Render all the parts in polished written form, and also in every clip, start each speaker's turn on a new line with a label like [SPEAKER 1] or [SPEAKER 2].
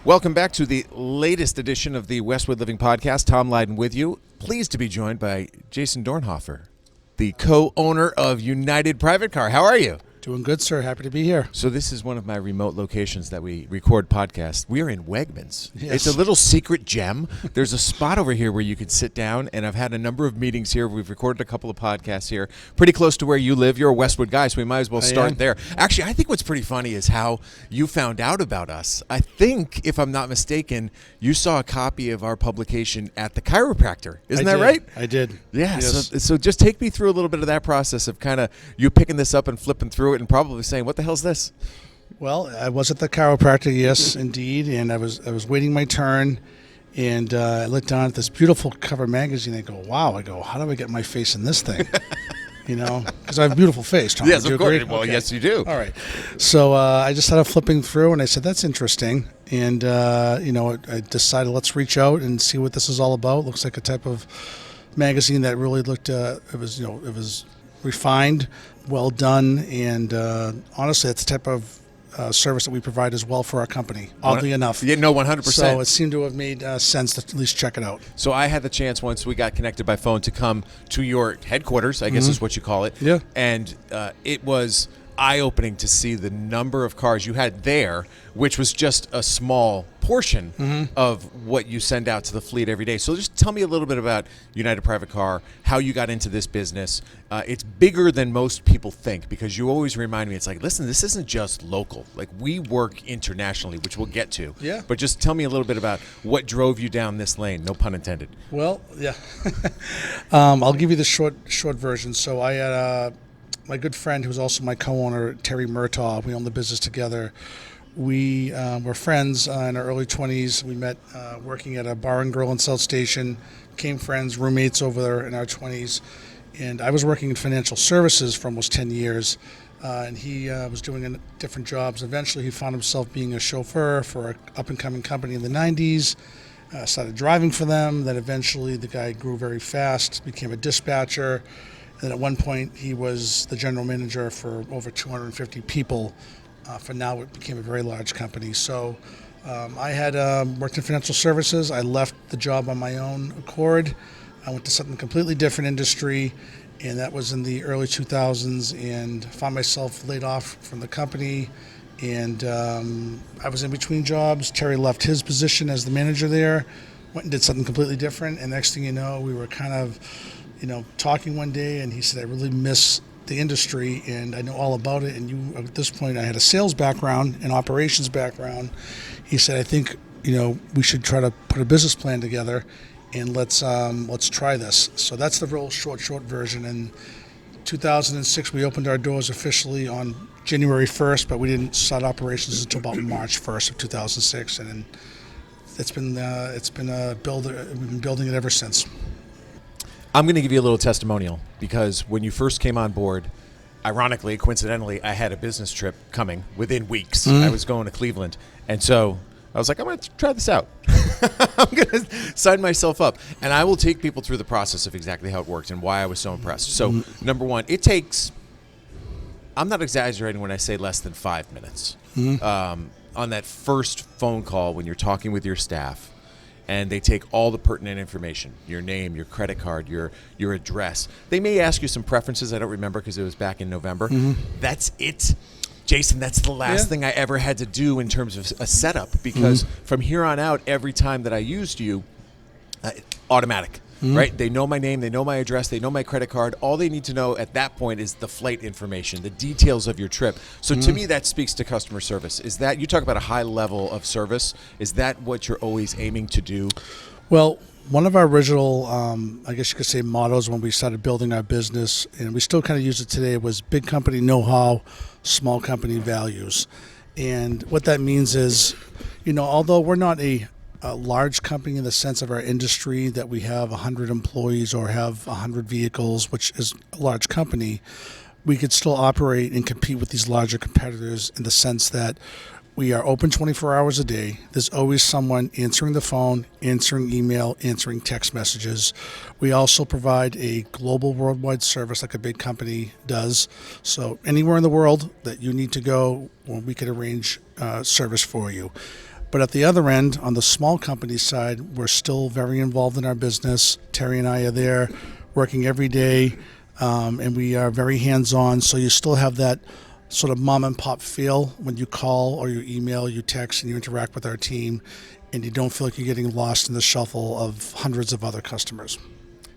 [SPEAKER 1] Welcome back to the latest edition of the Westwood Living Podcast. Tom Leyden with you. Pleased to be joined by Jason Dornhoffer, the co-owner of United Private Car. How are you?
[SPEAKER 2] Doing good, sir. Happy to be here.
[SPEAKER 1] So this is one of my remote locations that we record podcasts. We are in Wegmans.
[SPEAKER 2] Yes.
[SPEAKER 1] It's a little secret gem. There's a spot over here where you could sit down, and I've had a number of meetings here. We've recorded a couple of podcasts here, pretty close to where you live. You're a Westwood guy, so we might as well start there. Actually, I think what's pretty funny is how you found out about us. I think, if I'm not mistaken, you saw a copy of our publication at the chiropractor. Isn't that right?
[SPEAKER 2] I did.
[SPEAKER 1] Yeah,
[SPEAKER 2] Yes.
[SPEAKER 1] so just take me through a little bit of that process of kind of you picking this up and flipping through it and probably saying, what the hell's this?
[SPEAKER 2] Well, I was at the chiropractor, yes, indeed, and I was waiting my turn, and I looked down at this beautiful cover magazine. I go, wow. I go, how do I get my face in this thing? Because I have a beautiful face, Tom.
[SPEAKER 1] Yes,
[SPEAKER 2] Would you
[SPEAKER 1] of course.
[SPEAKER 2] agree?
[SPEAKER 1] Well,
[SPEAKER 2] Okay.
[SPEAKER 1] yes, you do.
[SPEAKER 2] All right. So I just started flipping through, and I said, that's interesting. And, I decided let's reach out and see what this is all about. Looks like a type of magazine that really looked, it was refined, well done, and honestly, it's the type of service that we provide as well for our company, oddly enough.
[SPEAKER 1] Yeah, no, 100%.
[SPEAKER 2] So it seemed to have made sense to at least check it out.
[SPEAKER 1] So I had the chance once we got connected by phone to come to your headquarters, I guess is what you call it.
[SPEAKER 2] Yeah.
[SPEAKER 1] And it was eye-opening to see the number of cars you had there, which was just a small portion of what you send out to the fleet every day. So just tell me a little bit about United Private Car, how you got into this business. It's bigger than most people think, because you always remind me, it's like, listen, this isn't just local. Like, we work internationally, which we'll get to.
[SPEAKER 2] Yeah.
[SPEAKER 1] But just tell me a little bit about what drove you down this lane, no pun intended.
[SPEAKER 2] Well, yeah. I'll give you the short version. So I had my good friend, who was also my co-owner, Terry Murtaugh. We owned the business together. We were friends in our early 20s. We met working at a bar and grill in South Station, became friends, roommates over there in our 20s. And I was working in financial services for almost 10 years, and he was doing different jobs. Eventually, he found himself being a chauffeur for an up-and-coming company in the 90s, started driving for them. Then eventually, the guy grew very fast, became a dispatcher. And at one point, he was the general manager for over 250 people. For now, it became a very large company. So I had worked in financial services. I left the job on my own accord. I went to something completely different industry, and that was in the early 2000s, and found myself laid off from the company. And I was in between jobs. Terry left his position as the manager there, went and did something completely different. And next thing you know, we were kind of talking one day, and he said, I really miss the industry, and I know all about it. And at this point, I had a sales background and operations background. He said, I think, we should try to put a business plan together, and let's try this. So that's the real short version. In 2006, we opened our doors officially on January 1st, but we didn't start operations until about March 1st of 2006. And then it's been a builder. We've been building it ever since.
[SPEAKER 1] I'm going to give you a little testimonial, because when you first came on board, ironically, coincidentally, I had a business trip coming within weeks. I was going to Cleveland. And so I was like, I'm going to try this out. I'm going to sign myself up. And I will take people through the process of exactly how it worked and why I was so impressed. So, number one, it takes, I'm not exaggerating when I say less than 5 minutes. On that first phone call when you're talking with your staff, and they take all the pertinent information, your name, your credit card, your address. They may ask you some preferences. I don't remember because it was back in November. That's it. Jason, that's the last thing I ever had to do in terms of a setup, because from here on out, every time that I used you, automatic. Right? They know my name, they know my address, they know my credit card. All they need to know at that point is the flight information, the details of your trip. So to me, that speaks to customer service. Is that, you talk about a high level of service, is that what you're always aiming to do?
[SPEAKER 2] Well, one of our original, I guess you could say, mottos when we started building our business, and we still kind of use it today, was big company know-how, small company values. And what that means is, although we're not a large company in the sense of our industry, that we have 100 employees or have 100 vehicles, which is a large company, we could still operate and compete with these larger competitors in the sense that we are open 24 hours a day. There's always someone answering the phone, answering email, answering text messages. We also provide a global worldwide service like a big company does. So anywhere in the world that you need to go, well, we could arrange service for you. But at the other end, on the small company side, we're still very involved in our business. Terry and I are there working every day, and we are very hands-on. So you still have that sort of mom and pop feel when you call or you email, you text, and you interact with our team, and you don't feel like you're getting lost in the shuffle of hundreds of other customers.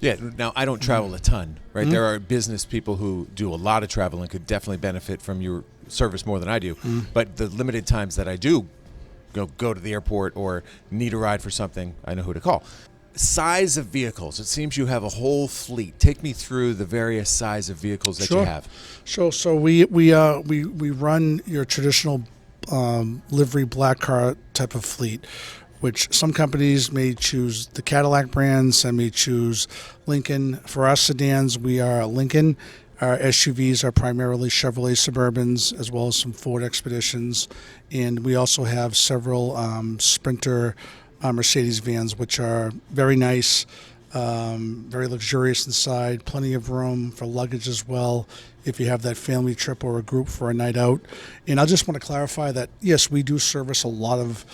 [SPEAKER 1] Yeah. Now, I don't travel a ton, right? There are business people who do a lot of travel and could definitely benefit from your service more than I do. But the limited times that I do go to the airport or need a ride for something, I know who to call. Size of vehicles. It seems you have a whole fleet. Take me through the various size of vehicles that you have.
[SPEAKER 2] Sure. So we run your traditional livery black car type of fleet, which some companies may choose the Cadillac brand, some may choose Lincoln. For our sedans, we are Lincoln. Our SUVs are primarily Chevrolet Suburbans, as well as some Ford Expeditions. And we also have several Sprinter Mercedes vans, which are very nice, very luxurious inside, plenty of room for luggage as well, if you have that family trip or a group for a night out. And I just want to clarify that, yes, we do service a lot of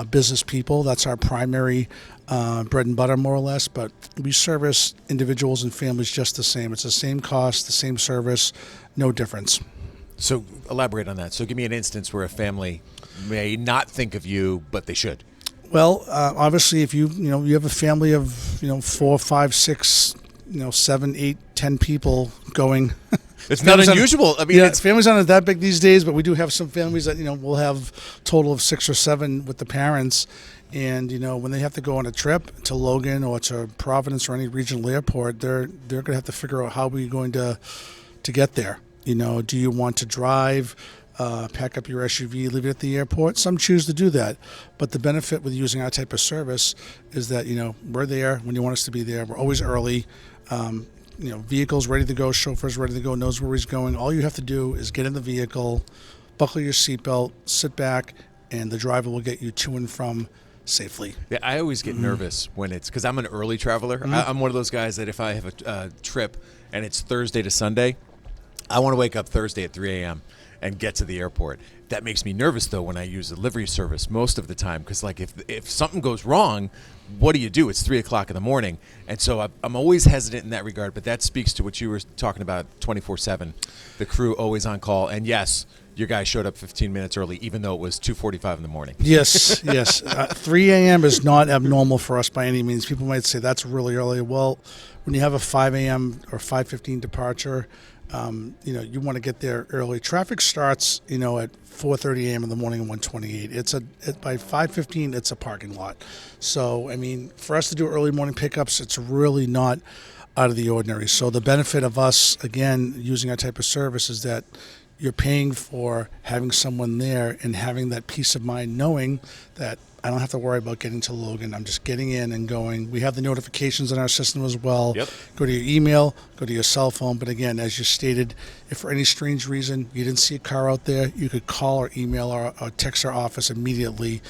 [SPEAKER 2] business people. That's our primary bread and butter, more or less, but we service individuals and families just the same. It's the same cost, the same service, no difference.
[SPEAKER 1] So elaborate on that. So give me an instance where a family may not think of you, but they should.
[SPEAKER 2] Well, obviously, if you have a family of 4, 5, 6, 7, 8, 10 people going.
[SPEAKER 1] It's not unusual. I mean,
[SPEAKER 2] yeah, families aren't that big these days, but we do have some families that we'll have a total of 6 or 7 with the parents, and when they have to go on a trip to Logan or to Providence or any regional airport, they're going to have to figure out how we're going to get there. Do you want to drive? Pack up your SUV, leave it at the airport. Some choose to do that, but the benefit with using our type of service is that we're there when you want us to be there. We're always early. Vehicles ready to go, chauffeurs ready to go, knows where he's going. All you have to do is get in the vehicle, buckle your seatbelt, sit back, and the driver will get you to and from safely.
[SPEAKER 1] Yeah, I always get nervous when it's because I'm an early traveler. I'm one of those guys that if I have a trip and it's Thursday to Sunday, I want to wake up Thursday at 3 a.m. and get to the airport. That makes me nervous, though, when I use a livery service most of the time, because if something goes wrong, what do? It's 3 o'clock in the morning. And so I'm always hesitant in that regard, but that speaks to what you were talking about 24/7, the crew always on call. And yes, your guy showed up 15 minutes early, even though it was 2:45 in the morning.
[SPEAKER 2] Yes. 3 a.m. is not abnormal for us by any means. People might say that's really early. Well, when you have a 5 a.m. or 5:15 departure, you want to get there early. Traffic starts, at 4:30 a.m. in the morning on 128. By 5:15, it's a parking lot. So, for us to do early morning pickups, it's really not out of the ordinary. So the benefit of us, again, using our type of service is that you're paying for having someone there and having that peace of mind knowing that I don't have to worry about getting to Logan. I'm just getting in and going. We have the notifications in our system as well.
[SPEAKER 1] Yep.
[SPEAKER 2] Go to your email, go to your cell phone. But again, as you stated, if for any strange reason you didn't see a car out there, you could call or email or text our office immediately.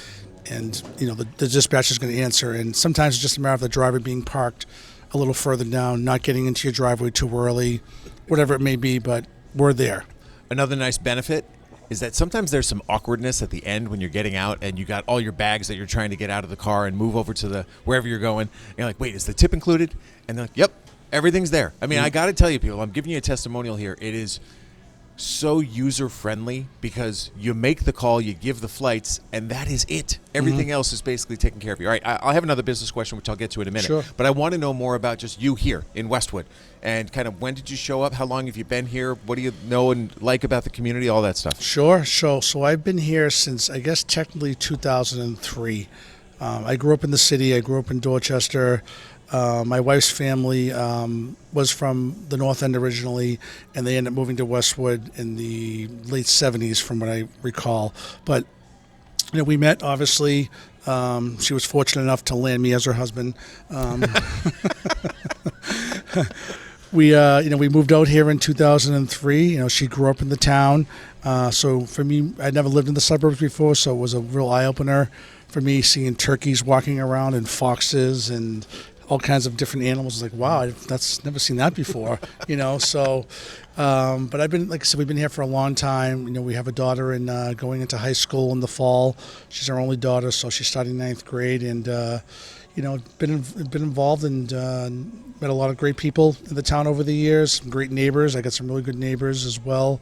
[SPEAKER 2] And, the dispatcher is going to answer. And sometimes it's just a matter of the driver being parked a little further down, not getting into your driveway too early, whatever it may be, but we're there.
[SPEAKER 1] Another nice benefit is that sometimes there's some awkwardness at the end when you're getting out and you got all your bags that you're trying to get out of the car and move over to wherever you're going. And you're like, wait, is the tip included? And they're like, yep, everything's there. I got to tell you, people, I'm giving you a testimonial here. It is so user-friendly because you make the call, you give the flights, and that is it. Everything else is basically taken care of you. All right, I'll have another business question, which I'll get to in a minute.
[SPEAKER 2] Sure.
[SPEAKER 1] But I want to know more about just you here in Westwood and kind of when did you show up? How long have you been here? What do you know and like about the community? All that stuff.
[SPEAKER 2] Sure. So I've been here since, I guess, technically 2003. I grew up in the city. I grew up in Dorchester. My wife's family was from the North End originally, and they ended up moving to Westwood in the late 70s, from what I recall. But we met, obviously. She was fortunate enough to land me as her husband. We moved out here in 2003. She grew up in the town. So for me, I'd never lived in the suburbs before, so it was a real eye-opener for me seeing turkeys walking around and foxes and all kinds of different animals. Like, wow, that's never seen that before. So But I've been, like I said, we've been here for a long time. You know, we have a daughter going into high school in the fall. She's our only daughter, so she's starting ninth grade, and you know, been involved and met a lot of great people in the town over the years. Some great neighbors. I got some really good neighbors as well,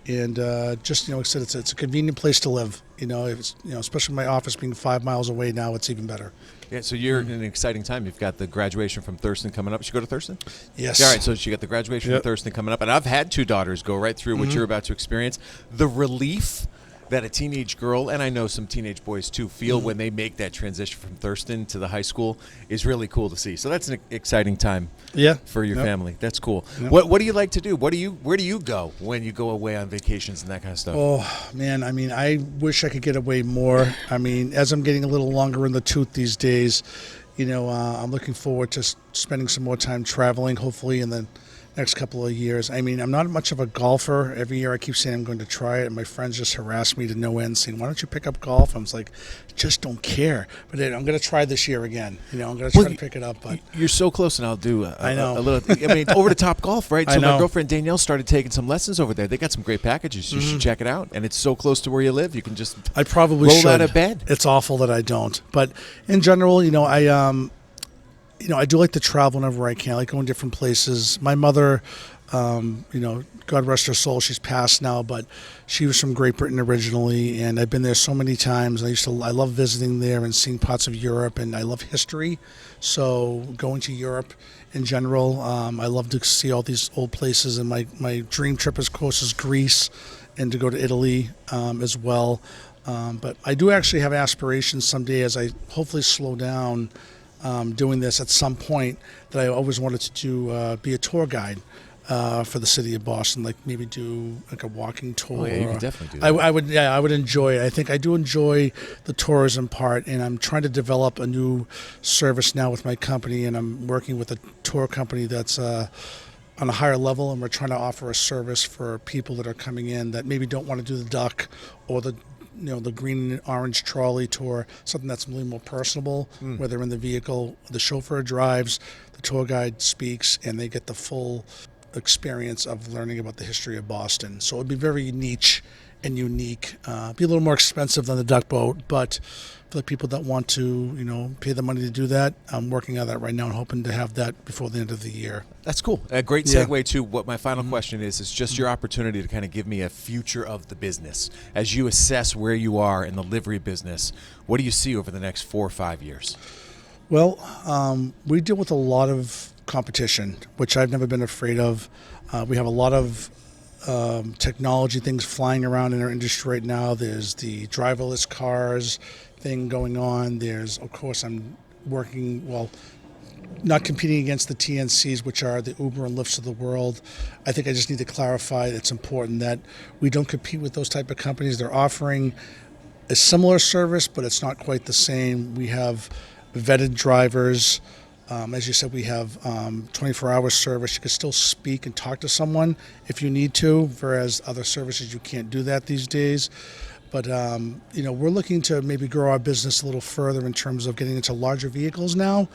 [SPEAKER 2] and just, you know, like I said, it's a convenient place to live. You know, it's, you know, especially my office being 5 miles away now, it's even better.
[SPEAKER 1] Yeah, so you're in an exciting time. You've got the graduation from Thurston coming up. Should you go to Thurston?
[SPEAKER 2] Yes.
[SPEAKER 1] Yeah, all right, so you got the graduation from Thurston coming up. And I've had two daughters go right through what you're about to experience. The relief that a teenage girl, and I know some teenage boys too, feel when they make that transition from Thurston to the high school is really cool to see. So that's an exciting time for your family. That's cool. Yep. What do you like to do? Where do you go when you go away on vacations and that kind of stuff?
[SPEAKER 2] Oh, man, I mean, I wish I could get away more. I mean, as I'm getting a little longer in the tooth these days, you know, I'm looking forward to spending some more time traveling, hopefully in the next couple of years. I mean, I'm not much of a golfer. Every year I keep saying I'm going to try it, and my friends just harass me to no end, saying, why don't you pick up golf? I was like, just don't care. But I'm going to try this year again. You know, I'm going to try to pick it up. But
[SPEAKER 1] you're so close, and I'll do
[SPEAKER 2] I know.
[SPEAKER 1] a little. I mean, over to Top Golf, right? So
[SPEAKER 2] I know.
[SPEAKER 1] my girlfriend Danielle started taking some lessons over there. They got some great packages. You should check it out. And it's so close to where you live. You can just
[SPEAKER 2] I probably
[SPEAKER 1] roll
[SPEAKER 2] should.
[SPEAKER 1] out of bed.
[SPEAKER 2] It's awful that I don't. But in general, you know, I do like to travel whenever I can. I like going different places. My mother, you know, God rest her soul, she's passed now, but she was from Great Britain originally, and I've been there so many times. I love visiting there and seeing parts of Europe, and I love history. So going to Europe in general, I love to see all these old places, and my dream trip, of course, is Greece, and to go to Italy as well. But I do actually have aspirations someday, as I hopefully slow down doing this at some point, that I always wanted to do be a tour guide for the city of Boston, like maybe do like a walking tour.
[SPEAKER 1] Oh, yeah, you can definitely do that.
[SPEAKER 2] I would enjoy it. I think I do enjoy the tourism part, and I'm trying to develop a new service now with my company, and I'm working with a tour company that's on a higher level, and we're trying to offer a service for people that are coming in that maybe don't want to do the duck or the green and orange trolley tour, something that's really more personable, where they're in the vehicle, the chauffeur drives, the tour guide speaks, and they get the full experience of learning about the history of Boston. So it would be very niche and unique. Be a little more expensive than the duck boat, but for the people that want to, you know, pay the money to do that, I'm working on that right now and hoping to have that before the end of the year.
[SPEAKER 1] That's cool. A great segue to what my final question is just your opportunity to kind of give me a future of the business. As you assess where you are in the livery business, what do you see over the next 4 or 5 years?
[SPEAKER 2] Well, we deal with a lot of competition, which I've never been afraid of. We have a lot of technology things flying around in our industry right now. There's the driverless cars thing going on. There's, of course, I'm working, not competing against the TNCs, which are the Uber and Lyfts of the world. I think I just need to clarify it's important that we don't compete with those type of companies. They're offering a similar service, but it's not quite the same. We have vetted drivers. As you said, we have 24-hour service. You can still speak and talk to someone if you need to, whereas other services you can't do that these days. But, you know, we're looking to maybe grow our business a little further in terms of getting into larger vehicles now.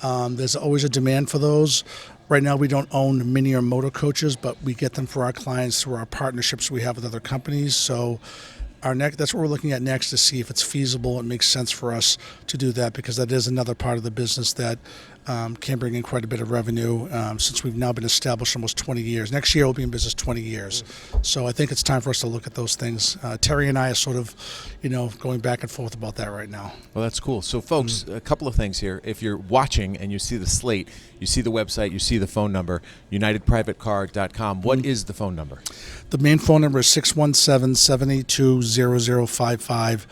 [SPEAKER 2] There's always a demand for those. Right now we don't own mini or motor coaches, but we get them for our clients through our partnerships we have with other companies. So that's what we're looking at next, to see if it's feasible and makes sense for us to do that, because that is another part of the business that can bring in quite a bit of revenue since we've now been established almost 20 years. Next year we'll be in business 20 years. So I think it's time for us to look at those things. Terry and I are sort of, you know, going back and forth about that right now.
[SPEAKER 1] Well, that's cool. So, folks, a couple of things here. If you're watching and you see the slate, you see the website, you see the phone number, UnitedPrivateCar.com. What is the phone number?
[SPEAKER 2] The main phone number is 617-782-0055.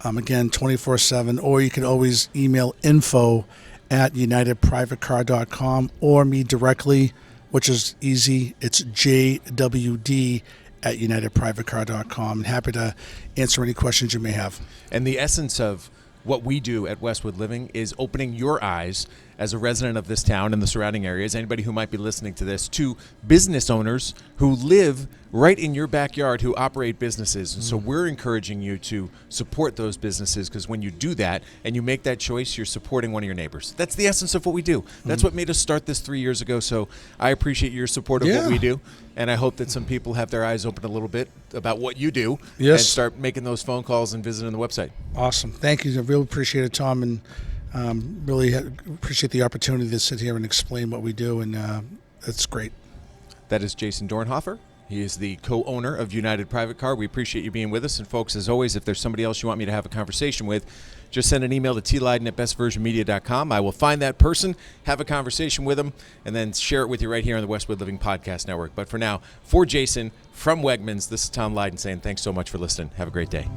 [SPEAKER 2] Again, 24/7. Or you can always email info@UnitedPrivateCar.com, or me directly, which is easy. It's jwd@UnitedPrivateCar.com. I'm happy to answer any questions you may have.
[SPEAKER 1] And the essence of what we do at Westwood Living is opening your eyes as a resident of this town and the surrounding areas, anybody who might be listening to this, to business owners who live right in your backyard who operate businesses. And so we're encouraging you to support those businesses, because when you do that and you make that choice, you're supporting one of your neighbors. That's the essence of what we do. That's what made us start this 3 years ago. So I appreciate your support of what we do. And I hope that some people have their eyes open a little bit about what you do and start making those phone calls and visiting the website.
[SPEAKER 2] Awesome. Thank you. I really appreciate it, Tom, and really appreciate the opportunity to sit here and explain what we do, and that's great.
[SPEAKER 1] That is Jason Dornhoffer. He is the co-owner of United Private Car. We appreciate you being with us. And folks, as always, if there's somebody else you want me to have a conversation with, just send an email to tleiden@bestversionmedia.com. I will find that person, have a conversation with them, and then share it with you right here on the Westwood Living Podcast Network. But for now, for Jason from Wegmans, this is Tom Leyden saying thanks so much for listening. Have a great day.